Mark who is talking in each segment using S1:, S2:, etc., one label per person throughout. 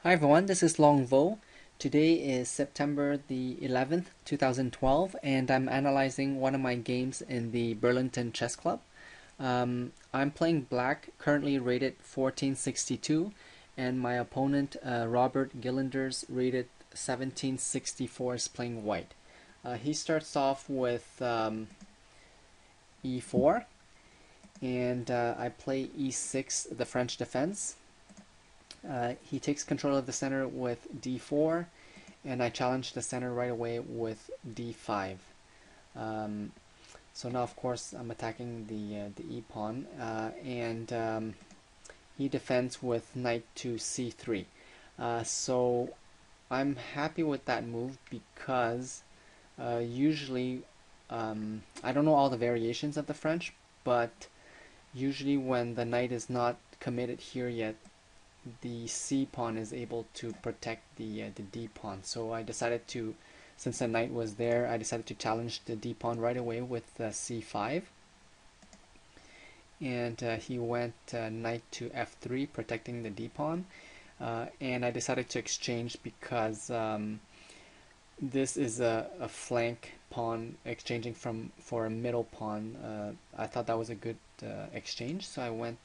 S1: Hi everyone, this is Long Vo. Today is September the 11th, 2012, and I'm analyzing one of my games in the Burlington Chess Club. I'm playing black, currently rated 1462, and my opponent, Robert Gillender's, rated 1764, is playing white. He starts off with e4, and I play e6, the French defense. He takes control of the center with d4, and I challenge the center right away with d5. Um, so now, of course, I'm attacking the e-pawn, and he defends with knight to c3. So I'm happy with that move because usually, I don't know all the variations of the French, but usually when the knight is not committed here yet, the c pawn is able to protect the d pawn. So I decided to, since the knight was there, I decided to challenge the d pawn right away with c5, and he went knight to f3, protecting the d pawn, and I decided to exchange because this is a flank pawn exchanging for a middle pawn. I thought that was a good exchange, so I went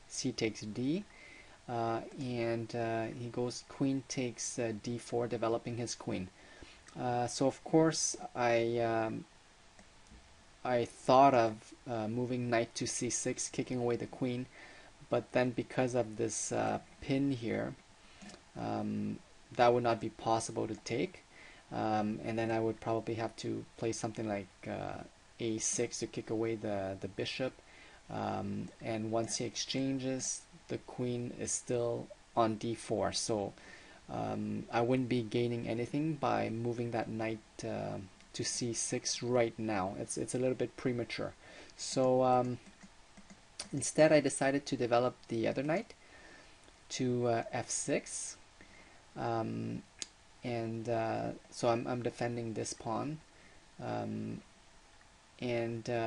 S1: c takes d. And he goes queen takes d4, developing his queen. So of course I thought of moving knight to c6, kicking away the queen, but then because of this pin here, that would not be possible to take, and then I would probably have to play something like a6 to kick away the bishop, and once he exchanges, the queen is still on d4, so I wouldn't be gaining anything by moving that knight to c6 right now. It's a little bit premature. So instead I decided to develop the other knight to f6, so I'm defending this pawn, and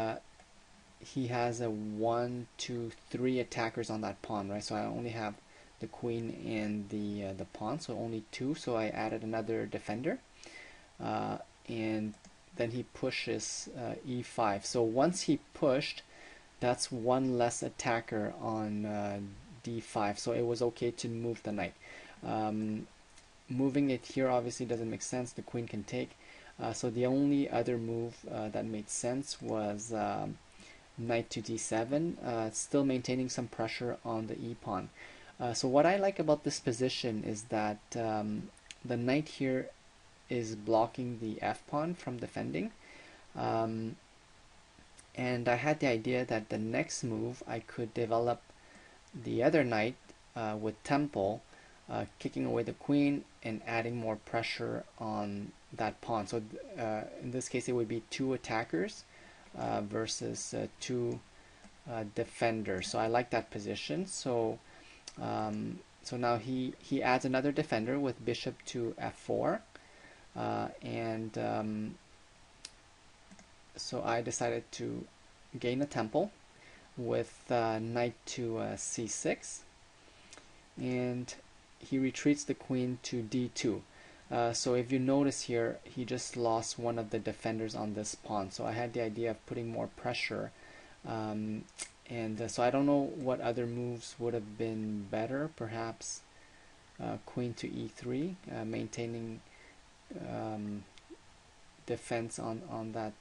S1: he has a 1, 2, 3 attackers on that pawn, right? So I only have the queen and the pawn, so only two. So I added another defender, and then he pushes e5. So once he pushed, that's one less attacker on d5. So it was okay to move the knight. Moving it here obviously doesn't make sense. The queen can take. So the only other move that made sense was knight to d7, still maintaining some pressure on the e-pawn. So what I like about this position is that the knight here is blocking the f-pawn from defending, and I had the idea that the next move I could develop the other knight with tempo, kicking away the queen and adding more pressure on that pawn. So in this case it would be two attackers versus two defenders. So I like that position. So now he adds another defender with bishop to f4, and so I decided to gain a tempo with knight to c6, and he retreats the queen to d2. So if you notice here, he just lost one of the defenders on this pawn. So I had the idea of putting more pressure, and so I don't know what other moves would have been better. Perhaps queen to e3, maintaining defense on that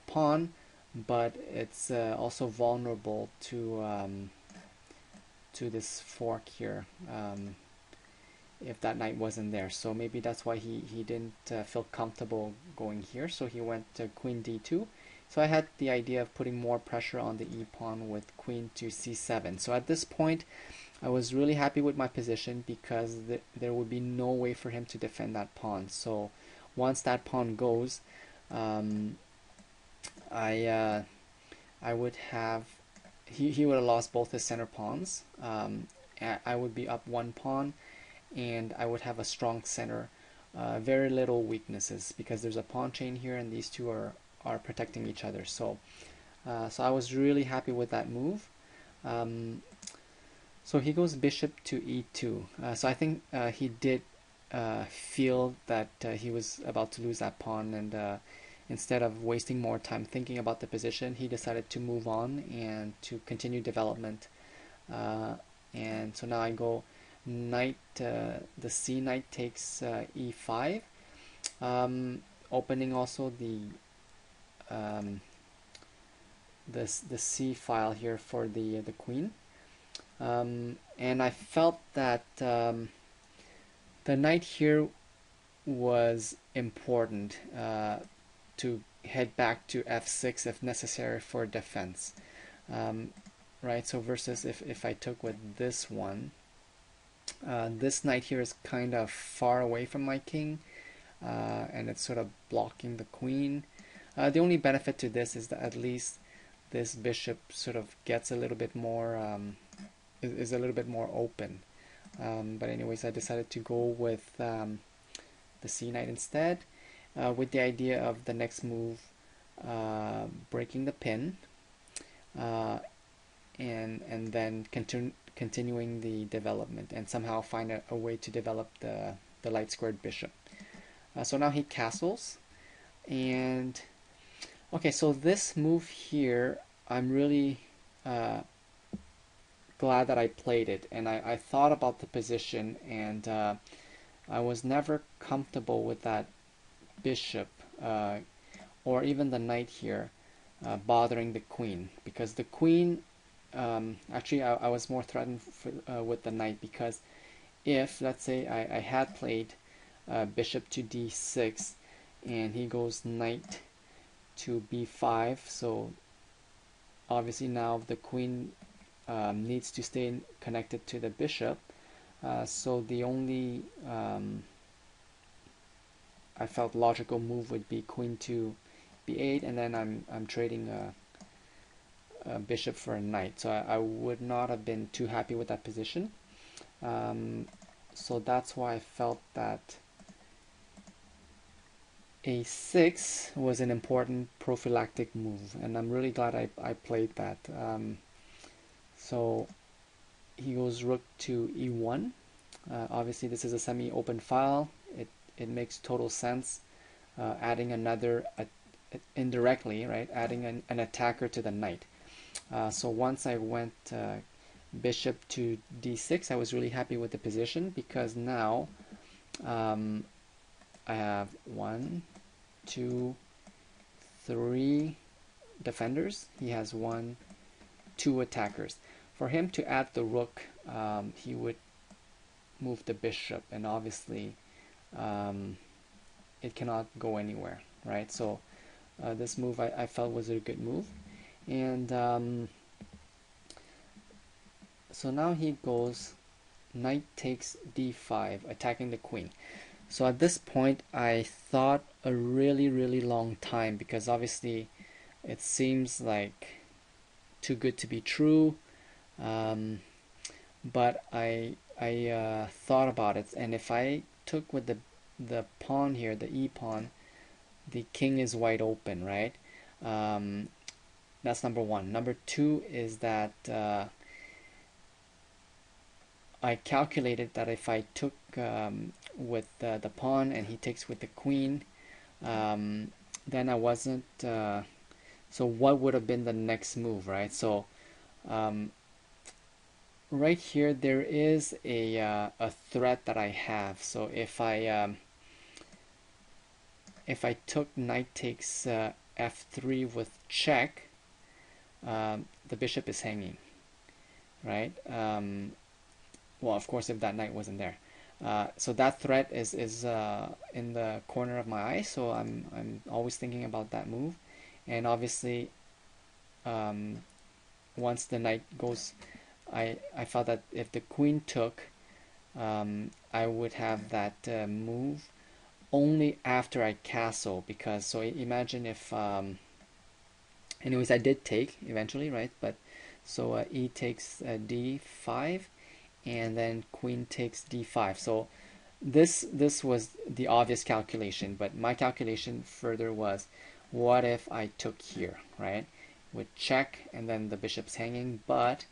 S1: pawn, but it's also vulnerable to this fork here. If that knight wasn't there, so maybe that's why he didn't feel comfortable going here, so he went to queen d2. So I had the idea of putting more pressure on the e-pawn with queen to c7. So at this point I was really happy with my position because there would be no way for him to defend that pawn. So once that pawn goes, I would have, he would have lost both his center pawns. I would be up one pawn, and I would have a strong center, very little weaknesses because there's a pawn chain here and these two are protecting each other. So I was really happy with that move. So he goes bishop to e2. So I think he did feel that he was about to lose that pawn, and instead of wasting more time thinking about the position, he decided to move on and to continue development. And so now I go knight, the c knight takes e5, opening also um, the c file here for the queen. And I felt that the knight here was important to head back to f6 if necessary for defense. Right, so versus if I took with this one, this knight here is kind of far away from my king, and it's sort of blocking the queen. The only benefit to this is that at least this bishop sort of gets a little bit more, is a little bit more open. But anyways, I decided to go with the c knight instead, with the idea of the next move breaking the pin, and then continuing the development and somehow find a way to develop the light squared bishop. So now he castles, and okay, so this move here, I'm really glad that I played it, and I thought about the position, and I was never comfortable with that bishop or even the knight here bothering the queen, because the queen, actually I was more threatened with the knight, because if, let's say, I had played bishop to d6 and he goes knight to b5, so obviously now the queen needs to stay connected to the bishop, so the only I felt logical move would be queen to b8, and then I'm trading a bishop for a knight, so I would not have been too happy with that position. So that's why I felt that a6 was an important prophylactic move, and I'm really glad I played that. So he goes rook to e1. Obviously this is a semi-open file. It makes total sense, adding another indirectly, right? Adding an attacker to the knight. So once I went bishop to d6, I was really happy with the position, because now I have 1, 2, 3 defenders. He has 1, 2 attackers. For him to add the rook, he would move the bishop, and obviously it cannot go anywhere, right? So this move I felt was a good move, and so now he goes knight takes d5, attacking the queen. So at this point I thought a really long time, because obviously it seems like too good to be true, but I thought about it, and if I took with the pawn here, the e pawn, the king is wide open, right? That's number one. Number two is that I calculated that if I took with the pawn and he takes with the queen, then I wasn't, so what would have been the next move, right? So right here there is a threat that I have. So if I took knight takes f3 with check, the bishop is hanging, right? Well, of course, if that knight wasn't there. So that threat is in the corner of my eye, so I'm always thinking about that move. And obviously, once the knight goes, I felt that if the queen took, I would have that move only after I castle, because, so imagine if, anyways, I did take eventually, right? But so e takes d5, and then queen takes d5. So this was the obvious calculation, but my calculation further was, what if I took here, right? With check, and then the bishop's hanging, but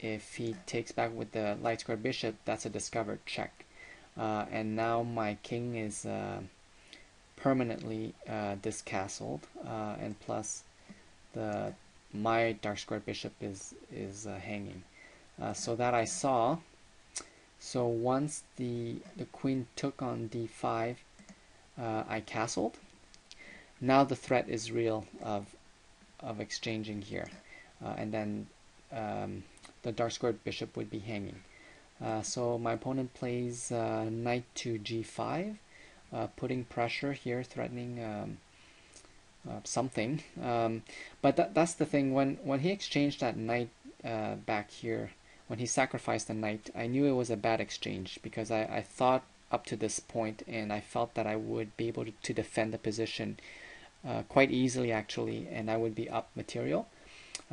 S1: if he takes back with the light square bishop, that's a discovered check. And now my king is permanently discastled, and plus my dark square bishop is hanging. So that I saw. So once the queen took on d5, I castled. Now the threat is real of exchanging here, and then the dark squared bishop would be hanging. So my opponent plays knight to g5, putting pressure here, threatening something. But that's the thing. When he exchanged that knight back here, when he sacrificed the knight, I knew it was a bad exchange, because I thought up to this point, and I felt that I would be able to defend the position quite easily, actually, and I would be up material.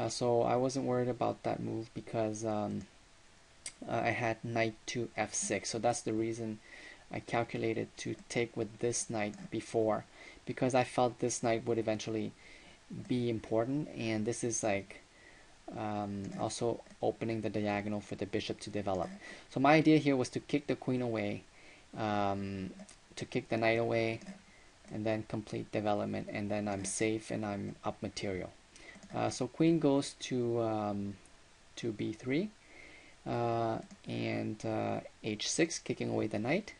S1: So I wasn't worried about that move, because I had knight to f6. So that's the reason I calculated to take with this knight before, because I felt this knight would eventually be important, and this is like also opening the diagonal for the bishop to develop. So my idea here was to kick the queen away, to kick the knight away, and then complete development, and then I'm safe and I'm up material. So queen goes to b3, and h6, kicking away the knight.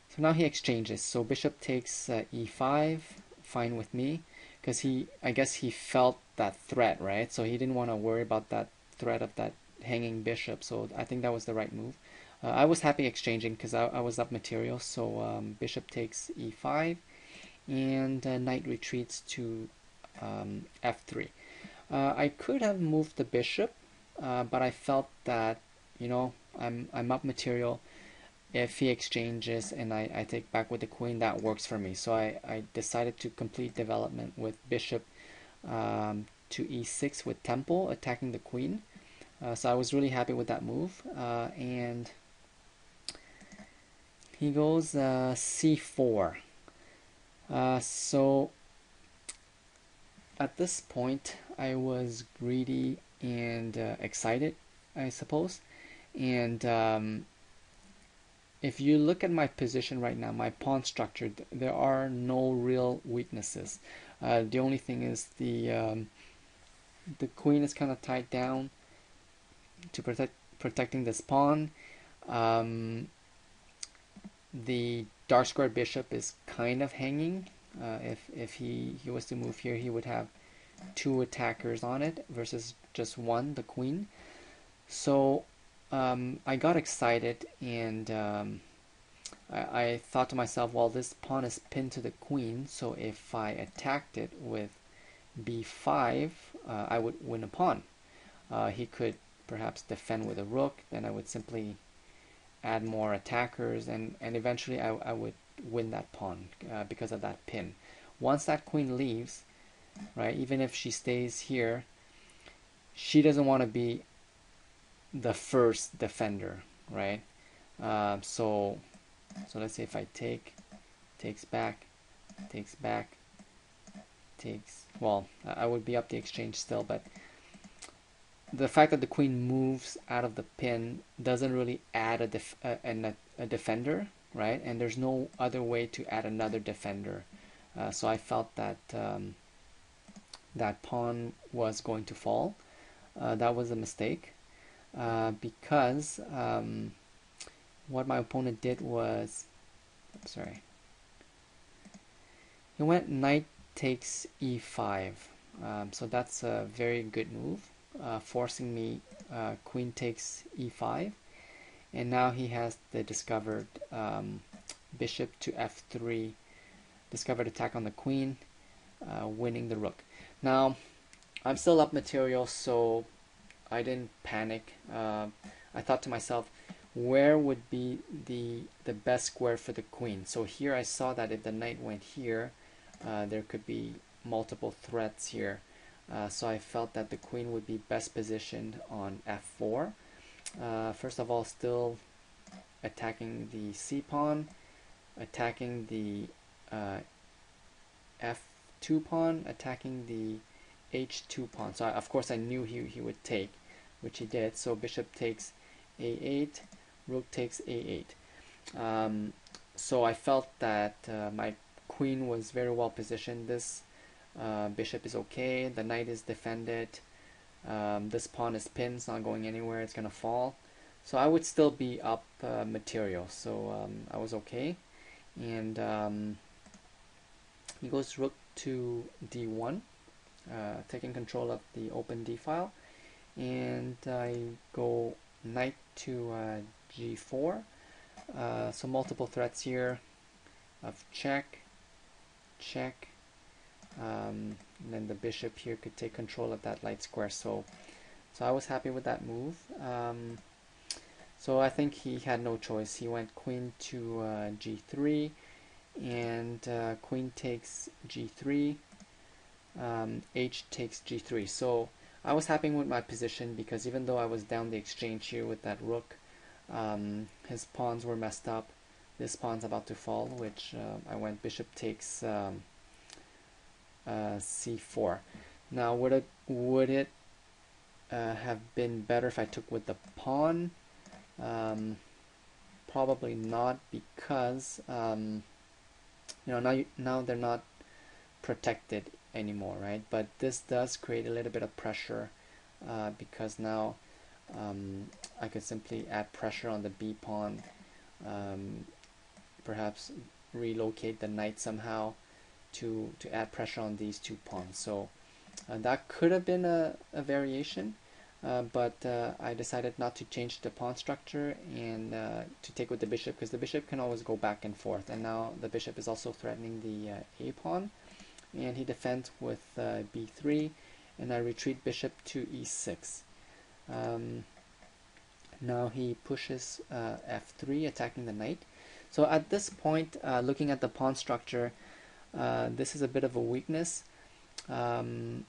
S1: So now he exchanges. So bishop takes e5, fine with me, because I guess he felt that threat, right? So he didn't want to worry about that threat of that hanging bishop. So I think that was the right move. I was happy exchanging because I was up material. So bishop takes e5, and knight retreats to f3. I could have moved the bishop, but I felt that, you know, I'm up material. If he exchanges and I take back with the queen, that works for me. So I decided to complete development with bishop to e6 with tempo, attacking the queen. So I was really happy with that move. And he goes c4. So at this point, I was greedy and excited, I suppose. And if you look at my position right now, my pawn structure, there are no real weaknesses. The only thing is the queen is kind of tied down to protecting this pawn. The dark square bishop is kind of hanging. If he was to move here, he would have two attackers on it versus just one, the queen. So I got excited, and I thought to myself, well, this pawn is pinned to the queen, so if I attacked it with b5, I would win a pawn. He could perhaps defend with a rook, then I would simply add more attackers, and eventually I would win that pawn because of that pin. Once that queen leaves, right, even if she stays here, she doesn't want to be the first defender, right? So let's say if I takes back, well, I would be up the exchange still, but the fact that the queen moves out of the pin doesn't really add a defender, right? And there's no other way to add another defender. So I felt that that pawn was going to fall. That was a mistake, because what my opponent did was, he went knight takes e5. So that's a very good move, forcing me queen takes e5, and now he has the discovered bishop to f3, discovered attack on the queen, winning the rook. Now I'm still up material, so I didn't panic. I thought to myself, where would be the best square for the queen? So here I saw that if the knight went here, there could be multiple threats here. So I felt that the queen would be best positioned on f4. First of all, still attacking the c pawn, attacking the f2 pawn, attacking the h2 pawn. So of course I knew he would take. which he did. So bishop takes a8, rook takes a8. So I felt that my queen was very well positioned. This bishop is okay, the knight is defended, this pawn is pinned, it's not going anywhere, it's going to fall. So I would still be up material, so I was okay. And he goes rook to d1, taking control of the open d file, and I go knight to g4. So multiple threats here of check, check, and then the bishop here could take control of that light square. So I was happy with that move. So I think he had no choice. He went queen to g3, and queen takes g3, h takes g3. So I was happy with my position because even though I was down the exchange here with that rook, his pawns were messed up. This pawn's about to fall, which I went bishop takes c4. Now would it have been better if I took with the pawn? Probably not, because now they're not protected anymore, right? But this does create a little bit of pressure because now I could simply add pressure on the b pawn, perhaps relocate the knight somehow to add pressure on these two pawns. So that could have been a variation, but I decided not to change the pawn structure and to take with the bishop, because the bishop can always go back and forth, and now the bishop is also threatening the a pawn, and he defends with b3, and I retreat bishop to e6. Now he pushes f3, attacking the knight. So at this point, looking at the pawn structure, this is a bit of a weakness, and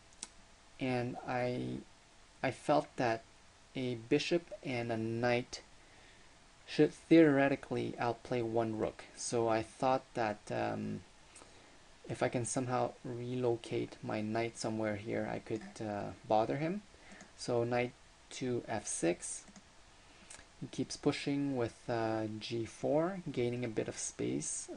S1: I felt that a bishop and a knight should theoretically outplay one rook. So I thought that if I can somehow relocate my knight somewhere here, I could bother him. So knight to f6. He keeps pushing with g4, gaining a bit of space.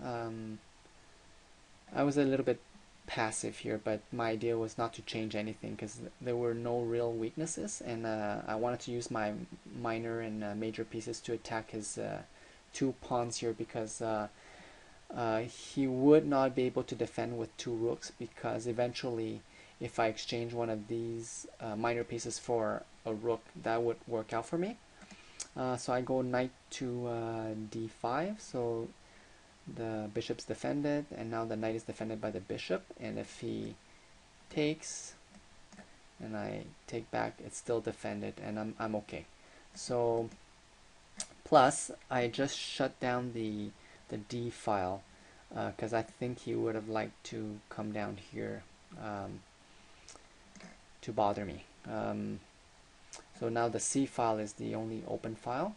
S1: I was a little bit passive here, but my idea was not to change anything because there were no real weaknesses, and I wanted to use my minor and major pieces to attack his two pawns here, because he would not be able to defend with two rooks, because eventually if I exchange one of these minor pieces for a rook, that would work out for me. So I go knight to d5, so the bishop's defended, and now the knight is defended by the bishop, and if he takes and I take back, it's still defended, and I'm okay. So plus I just shut down the d file because I think he would have liked to come down here to bother me. So now the c file is the only open file.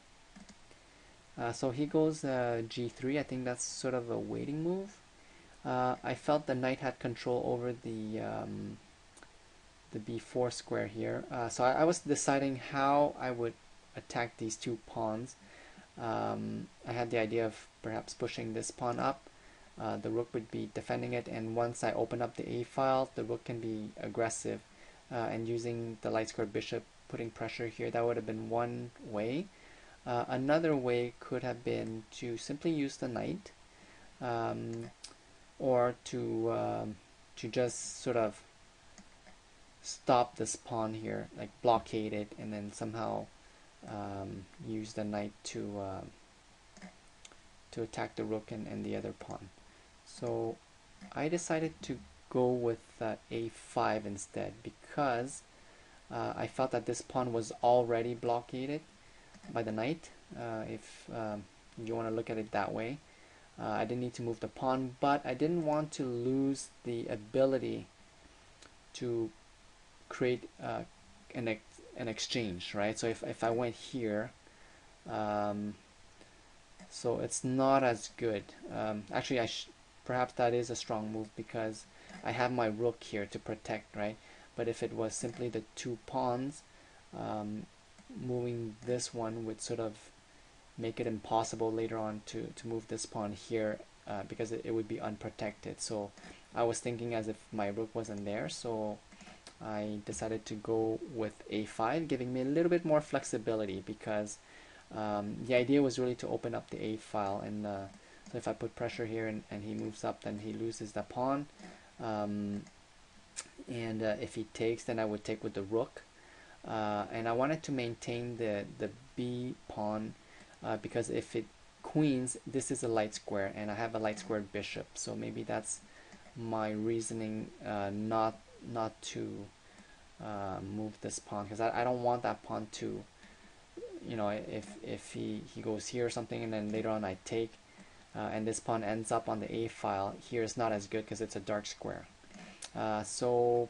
S1: So he goes g3. I think that's sort of a waiting move. I felt the knight had control over the b4 square here. So I was deciding how I would attack these two pawns. I had the idea of perhaps pushing this pawn up. The rook would be defending it, and once I open up the a file, the rook can be aggressive, and using the light square bishop, putting pressure here. That would have been one way. Another way could have been to simply use the knight, or to just sort of stop this pawn here, like blockade it, and then somehow use the knight to attack the rook and the other pawn. So I decided to go with a5 instead, because I felt that this pawn was already blockaded by the knight, if you want to look at it that way. I didn't need to move the pawn, but I didn't want to lose the ability to create an exchange, right? So if I went here, so it's not as good. Actually, perhaps that is a strong move, because I have my rook here to protect, right? But if it was simply the two pawns, moving this one would sort of make it impossible later on to move this pawn here, because it would be unprotected. So I was thinking as if my rook wasn't there, so I decided to go with a5, giving me a little bit more flexibility, because the idea was really to open up the a file, and so if I put pressure here and he moves up, then he loses the pawn, and if he takes, then I would take with the rook, and I wanted to maintain the b pawn, because if it queens, this is a light square, and I have a light squared bishop, so maybe that's my reasoning, not to move this pawn, because I don't want that pawn to, you know, if he goes here or something, and then later on I take, and this pawn ends up on the a file, here is not as good because it's a dark square. So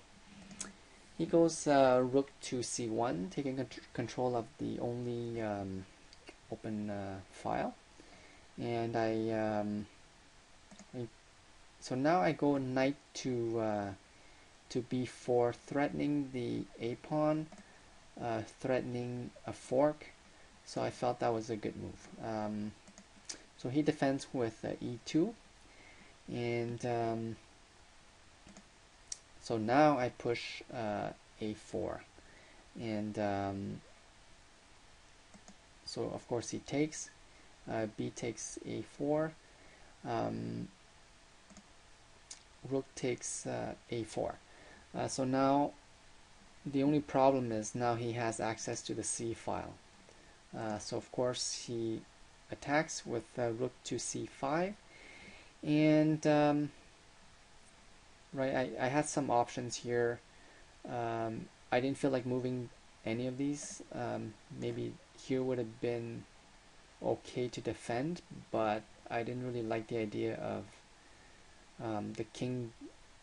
S1: he goes rook to c1, taking control of the only open file, and so now I go knight to b4, threatening the a pawn, threatening a fork. So I felt that was a good move. So he defends with e2, and so now I push a4, and so of course he takes, b takes a4, rook takes a4. So now the only problem is now he has access to the c file. So of course he attacks with rook to c5, and right, I had some options here. I didn't feel like moving any of these. Maybe here would have been okay to defend, but I didn't really like the idea of the king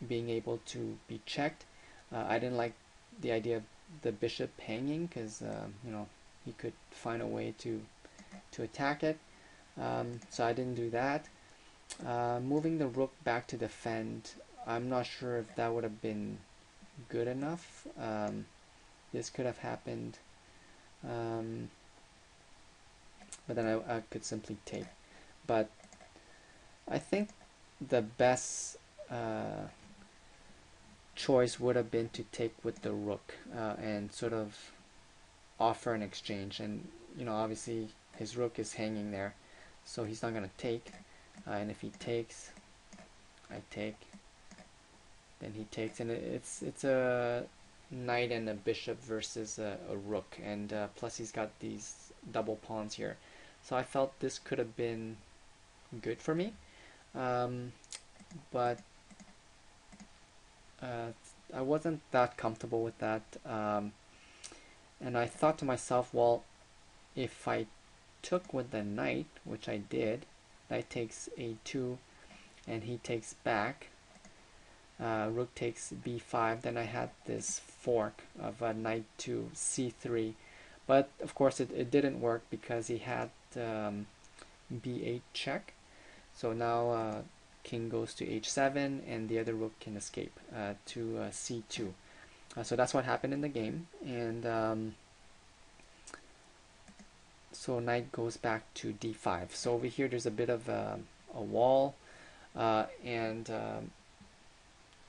S1: being able to be checked. I didn't like the idea of the bishop hanging, because you know, he could find a way to attack it. So I didn't do that. Moving the rook back to defend, I'm not sure if that would have been good enough. This could have happened, but then I could simply take. But I think the best choice would have been to take with the rook, and sort of offer an exchange. And you know, obviously his rook is hanging there, so he's not going to take, and if he takes, I take, then he takes, and it's a knight and a bishop versus a rook, and plus he's got these double pawns here, so I felt this could have been good for me, but I wasn't that comfortable with that, and I thought to myself, well, if I took with the knight, which I did, knight takes a2, and he takes back, rook takes b5, then I had this fork of knight to c3, but of course it didn't work because he had b8 check. So now king goes to h7, and the other rook can escape to c2. So that's what happened in the game, and so knight goes back to d5. So over here there's a bit of a wall, and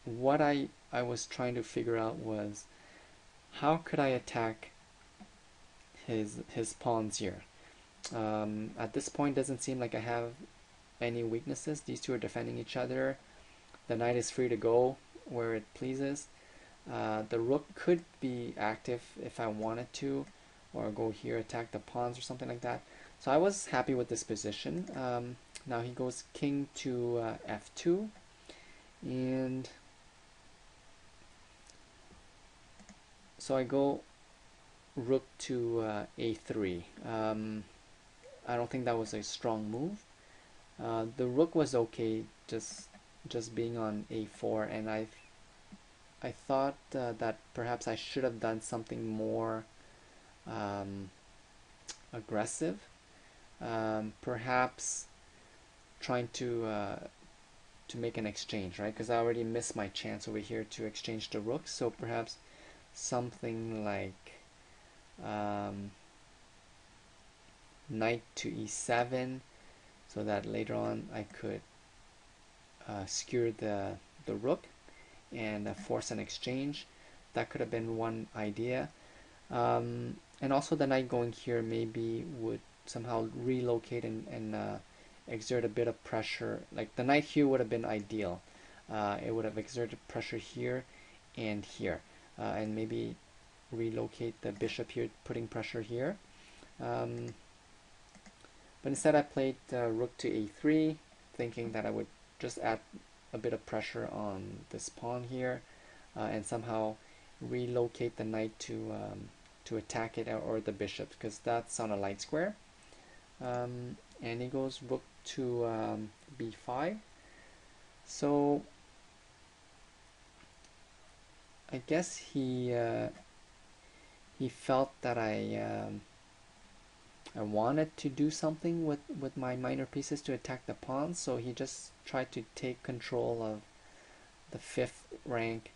S1: what I was trying to figure out was, how could I attack his pawns here? At this point, doesn't seem like I have any weaknesses. These two are defending each other. The knight is free to go where it pleases. The rook could be active if I wanted to, or go here, attack the pawns or something like that. So I was happy with this position. Now he goes king to f2, and so I go rook to a3. I don't think that was a strong move. The rook was okay, just being on a4, and I thought that perhaps I should have done something more aggressive, perhaps trying to make an exchange, right? Because I already missed my chance over here to exchange the rooks, so perhaps something like um, knight to e7, so that later on I could skewer the rook and force an exchange. That could have been one idea. And also the knight going here maybe would somehow relocate and exert a bit of pressure. Like the knight here would have been ideal. It would have exerted pressure here and here, and maybe relocate the bishop here, putting pressure here. But instead I played rook to a3, thinking that I would just add a bit of pressure on this pawn here, and somehow relocate the knight to attack it, or the bishop, because that's on a light square. And he goes rook to b5. So I guess he felt that I wanted to do something with my minor pieces to attack the pawns, so he just tried to take control of the 5th rank,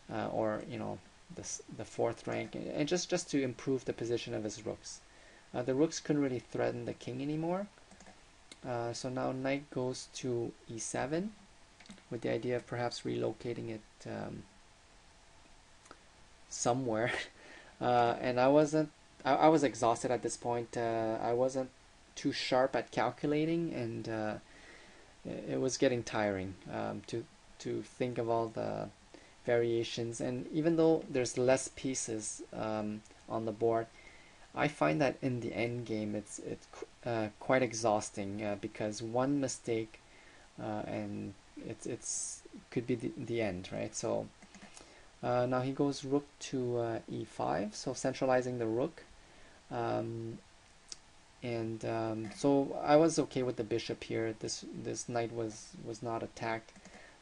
S1: or the 4th rank, and just to improve the position of his rooks. The rooks couldn't really threaten the king anymore, so now knight goes to e7 with the idea of perhaps relocating it somewhere. And I was exhausted at this point. I wasn't too sharp at calculating, and it was getting tiring to think of all the variations. And even though there's less pieces on the board, I find that in the end game it's quite exhausting, because one mistake and it's could be the end, right? So now he goes rook to e5, so centralizing the rook. So I was okay with the bishop here. This knight was not attacked,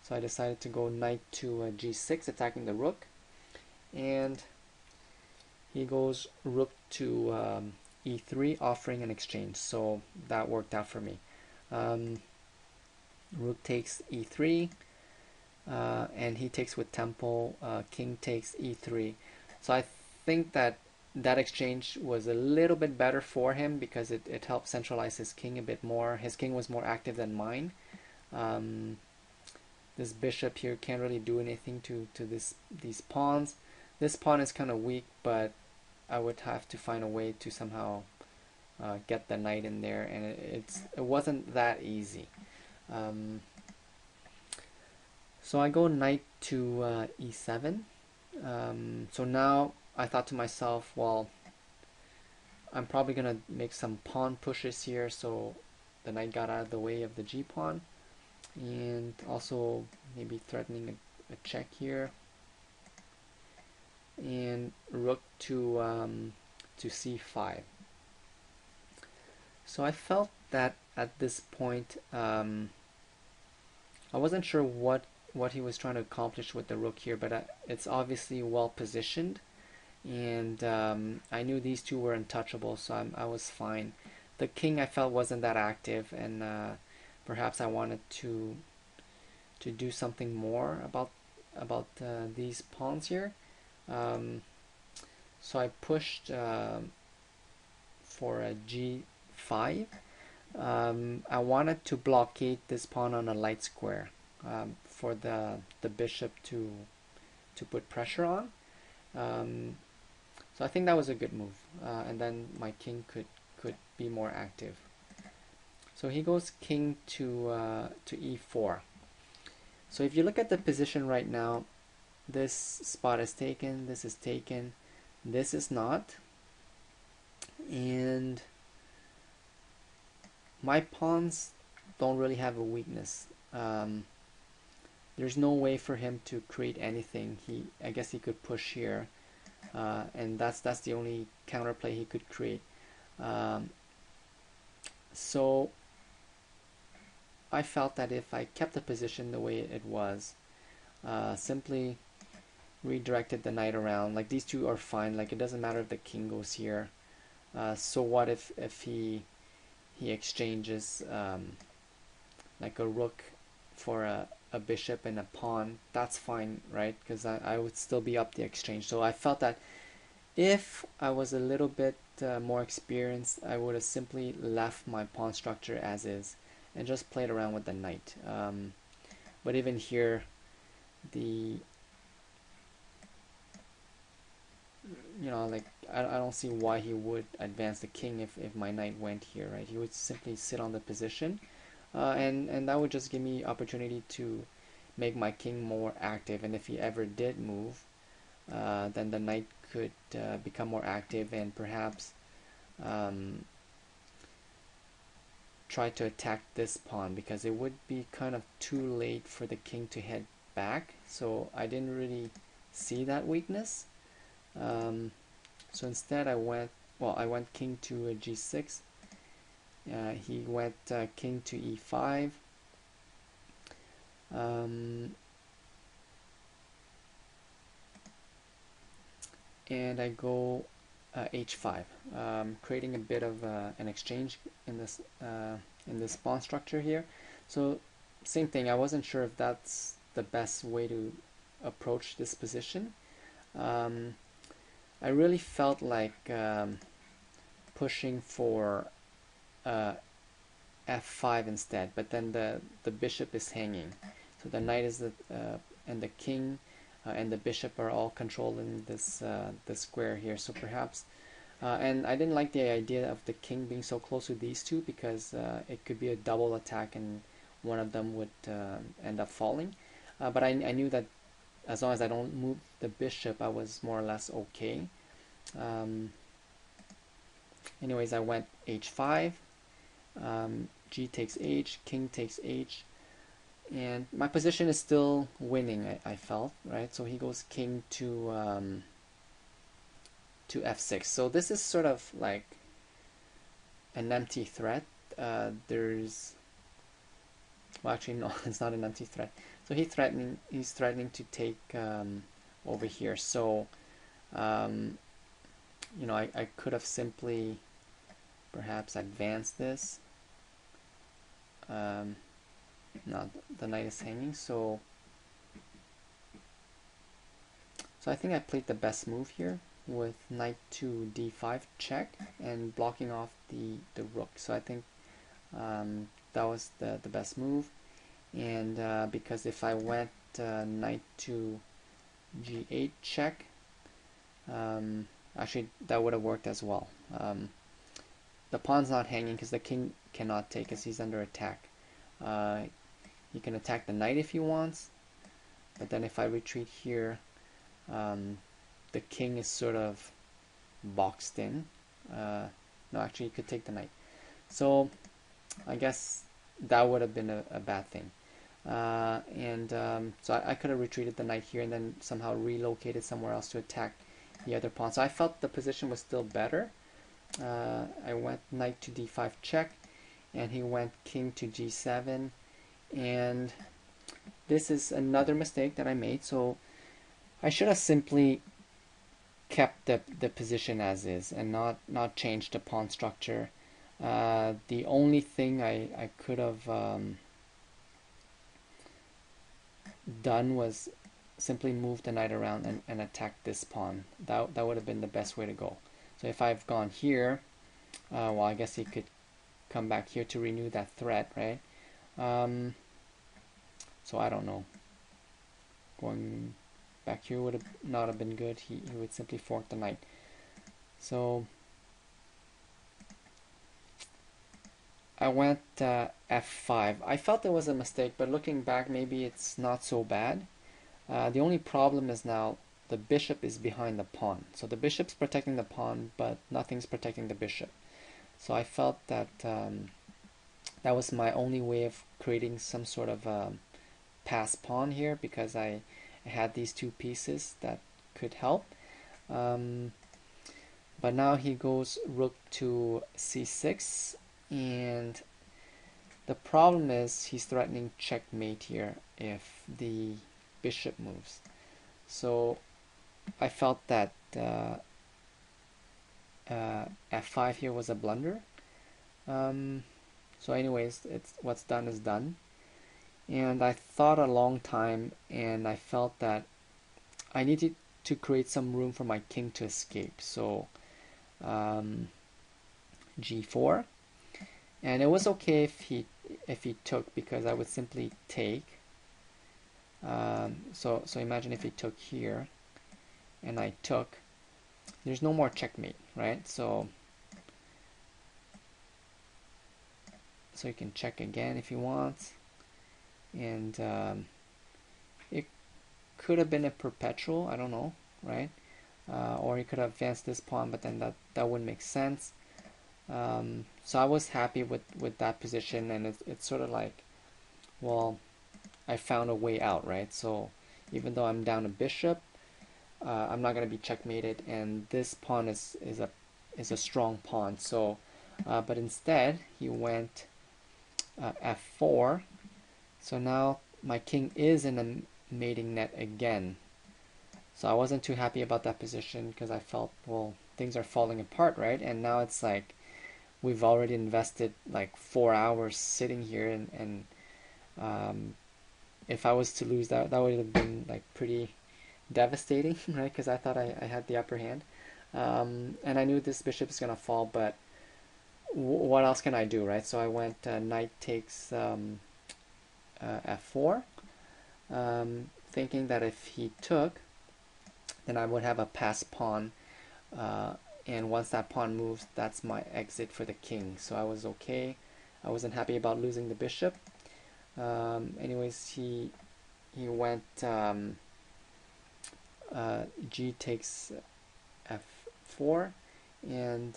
S1: so I decided to go knight to g6, attacking the rook, and he goes rook to e3, offering an exchange. So that worked out for me. Rook takes e3, and he takes with tempo. King takes e3. So I think that exchange was a little bit better for him, because it helped centralize his king a bit more. His king was more active than mine. This bishop here can't really do anything to these pawns. This pawn is kind of weak, but I would have to find a way to somehow get the knight in there, and it wasn't that easy. So I go knight to e7. So now I thought to myself, well, I'm probably gonna make some pawn pushes here, so the knight got out of the way of the g pawn, and also maybe threatening a check here, and rook to c5. So I felt that at this point I wasn't sure what he was trying to accomplish with the rook here, but it's obviously well positioned, and I knew these two were untouchable, so I was fine. The king I felt wasn't that active, and perhaps I wanted to do something more about these pawns here. So I pushed for a g5. I wanted to blockade this pawn on a light square, for the bishop to put pressure on. So I think that was a good move, and then my king could be more active. So he goes king to e4. So if you look at the position right now, this spot is taken, this is taken, this is not, and my pawns don't really have a weakness. There's no way for him to create anything. I guess he could push here, and that's the only counterplay he could create. So I felt that if I kept the position the way it was, simply redirected the knight around, like these two are fine, like it doesn't matter if the king goes here. So what if he exchanges like a rook for a bishop and a pawn? That's fine, right? Because I would still be up the exchange. So I felt that If I was a little bit more experienced, I would have simply left my pawn structure as is and just played around with the knight. But even here, the like I don't see why he would advance the king if my knight went here, right? He would simply sit on the position, and that would just give me opportunity to make my king more active. And if he ever did move, then the knight could become more active and perhaps try to attack this pawn, because it would be kind of too late for the king to head back. So I didn't really see that weakness. So instead I went king to g6. He went king to e5. And I go h5, creating a bit of an exchange in this pawn structure here. So same thing, I wasn't sure if that's the best way to approach this position. I really felt like pushing for f5 instead, but then the bishop is hanging, so the knight is and the king and the bishop are all controlling this square here. So perhaps and I didn't like the idea of the king being so close to these two, because it could be a double attack and one of them would end up falling. But I knew that as long as I don't move the bishop, I was more or less okay. Anyways, I went h5, g takes h, king takes h, and my position is still winning, I felt, right? So he goes king to f6. So this is sort of like an empty threat. There's, well, actually no, it's not an empty threat. So he's threatening to take over here. So I could have simply perhaps advanced this. No, the knight is hanging, so I think I played the best move here with knight to d5 check and blocking off the rook. So I think that was the best move. And because if I went knight to g8 check, actually that would have worked as well. The pawn's not hanging because the king cannot take, as he's under attack. He can attack the knight if he wants, but then if I retreat here, the king is sort of boxed in. No, actually, he could take the knight. So I guess that would have been a bad thing. So I could have retreated the knight here and then somehow relocated somewhere else to attack the other pawn. So I felt the position was still better. I went knight to d5 check, and he went king to g7, and this is another mistake that I made. So I should have simply kept the position as is and not changed the pawn structure. The only thing I could have done was simply move the knight around and attack this pawn. That would have been the best way to go. So if I've gone here, well, I guess he could come back here to renew that threat, right? So I don't know. Going back here would not have been good. He would simply fork the knight. So I went f5. I felt it was a mistake, but looking back, maybe it's not so bad. The only problem is now the bishop is behind the pawn. So the bishop's protecting the pawn, but nothing's protecting the bishop. So I felt that that was my only way of creating some sort of pass pawn here, because I had these two pieces that could help. But now he goes rook to c6, and the problem is he's threatening checkmate here if the bishop moves. So I felt that f5 here was a blunder. So anyways, it's what's done is done. And I thought a long time, and I felt that I needed to create some room for my king to escape. So g4, and it was okay if he took, because I would simply take. So imagine if he took here and I took, there's no more checkmate, right? So you can check again if you want, and it could have been a perpetual, I don't know, right? Or he could have advanced this pawn, but then that wouldn't make sense. So I was happy with that position, and it's sort of like, well, I found a way out, right? So even though I'm down a bishop, I'm not going to be checkmated, and this pawn is a strong pawn. So, but instead he went f4. So now my king is in a mating net again. So I wasn't too happy about that position, because I felt, well, things are falling apart, right? And now it's like we've already invested like 4 hours sitting here, and if I was to lose that would have been like pretty devastating, right? Because I thought I had the upper hand, and I knew this bishop is gonna fall, but what else can I do, right? So I went knight takes f4, thinking that if he took, then I would have a passed pawn, and once that pawn moves, that's my exit for the king. So I was okay. I wasn't happy about losing the bishop. Anyways, he went g takes f4, and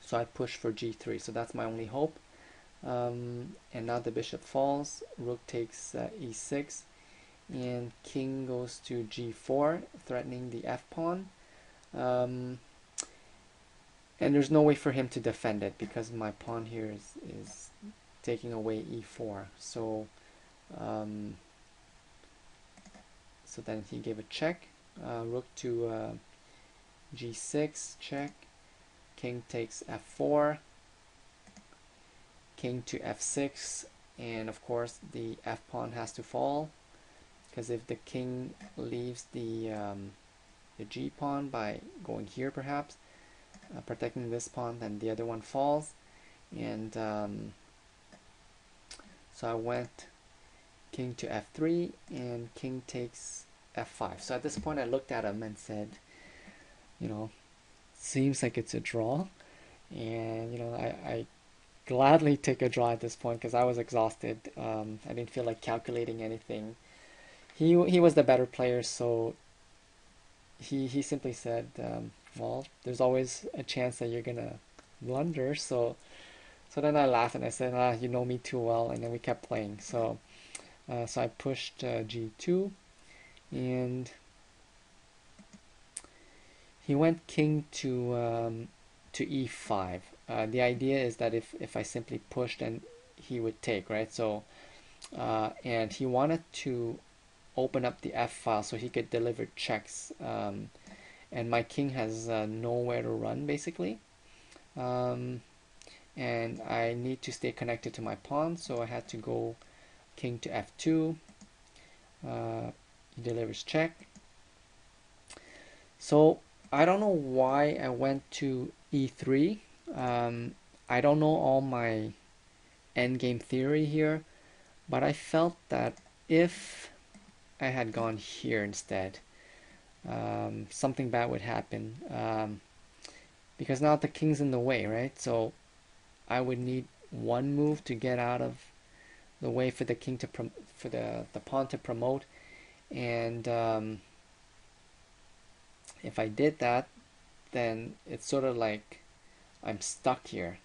S1: so I push for g3. So that's my only hope. And now the bishop falls. Rook takes e6, and king goes to g4, threatening the f pawn. And there's no way for him to defend it, because my pawn here is taking away e4. So so then he gave a check. Rook to g6, check. King takes f4. King to f6, and of course the f pawn has to fall, because if the king leaves the g pawn by going here, perhaps protecting this pawn, then the other one falls. And so I went king to f3, and king takes f5. So at this point I looked at him and said, seems like it's a draw, and I gladly take a draw at this point, because I was exhausted. I didn't feel like calculating anything. He was the better player, so he simply said, well, there's always a chance that you're gonna blunder. So then I laughed and I said, you know me too well, and then we kept playing. So I pushed g2, and he went king to e5. The idea is that if I simply pushed, then he would take, right? So and he wanted to open up the f file so he could deliver checks, and my king has nowhere to run, basically, and I need to stay connected to my pawn, so I had to go king to f2. He delivers check. So I don't know why I went to e3. I don't know all my endgame theory here, but I felt that if I had gone here instead, something bad would happen, because now the king's in the way, right? So I would need one move to get out of the way for the king to for the pawn to promote, and if I did that, then it's sort of like I'm stuck here,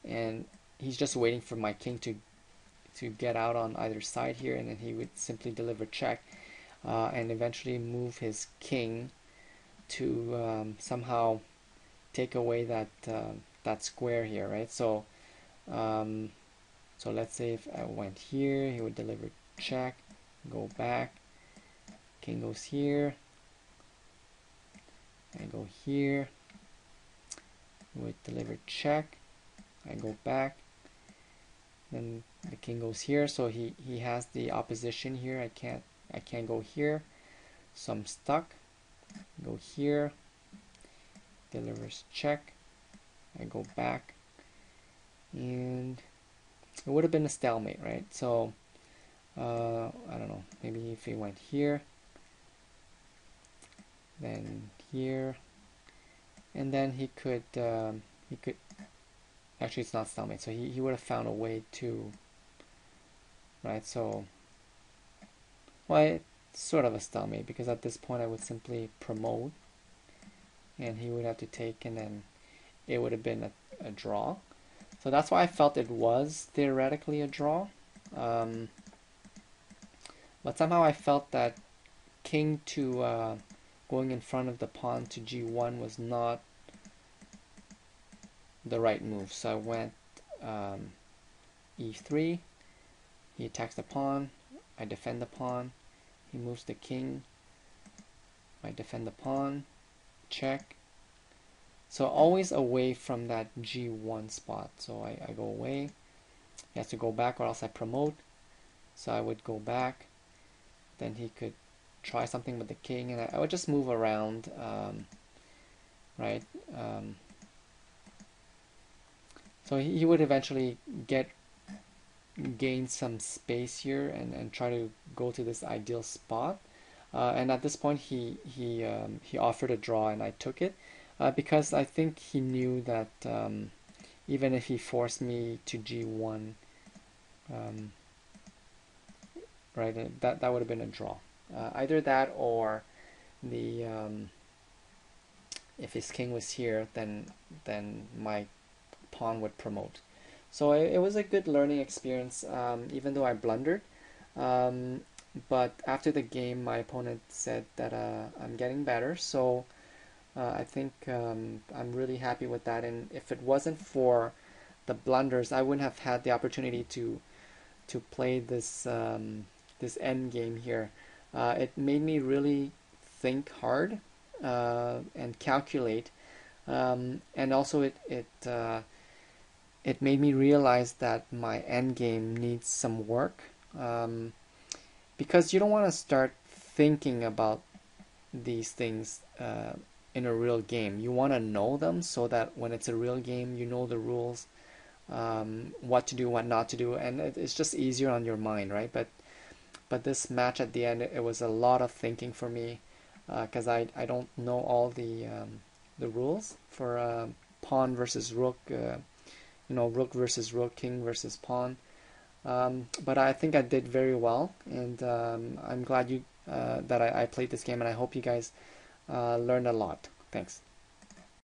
S1: and he's just waiting for my king to get out on either side here, and then he would simply deliver check, and eventually move his king to somehow take away that square here, right? So so let's say if I went here, he would deliver check, go back, king goes here, I go here, would deliver check, I go back, then the king goes here, so he has the opposition here. I can't go here, So I'm stuck. Go here, delivers check. I go back, and it would have been a stalemate, right? So I don't know, maybe if he went here, then here, and then he could actually, it's not stalemate, so he would have found a way to, right? So, well, it's sort of a stalemate, because at this point I would simply promote, and he would have to take, and then it would have been a draw. So that's why I felt it was theoretically a draw. But somehow I felt that king to going in front of the pawn to g1 was not the right move. So I went e3, he attacks the pawn, I defend the pawn, he moves the king, I defend the pawn, check. So always away from that g1 spot. So I go away, he has to go back or else I promote. So I would go back, then he could try something with the king, and I would just move around, right? So he would eventually gain some space here and try to go to this ideal spot. And at this point, he offered a draw, and I took it because I think he knew that even if he forced me to g1, right, that would have been a draw. Either that or the if his king was here, then my pawn would promote. So it was a good learning experience, even though I blundered. But after the game, my opponent said that I'm getting better. So I think I'm really happy with that. And if it wasn't for the blunders, I wouldn't have had the opportunity to play this this end game here. It made me really think hard and calculate, and also it made me realize that my end game needs some work, because you don't want to start thinking about these things in a real game. You want to know them so that when it's a real game, you know the rules, what to do, what not to do, and it's just easier on your mind, right? But this match at the end, it was a lot of thinking for me, because I don't know all the rules for pawn versus rook, rook versus rook, king versus pawn. But I think I did very well, and I'm glad that I played this game, and I hope you guys learned a lot. Thanks.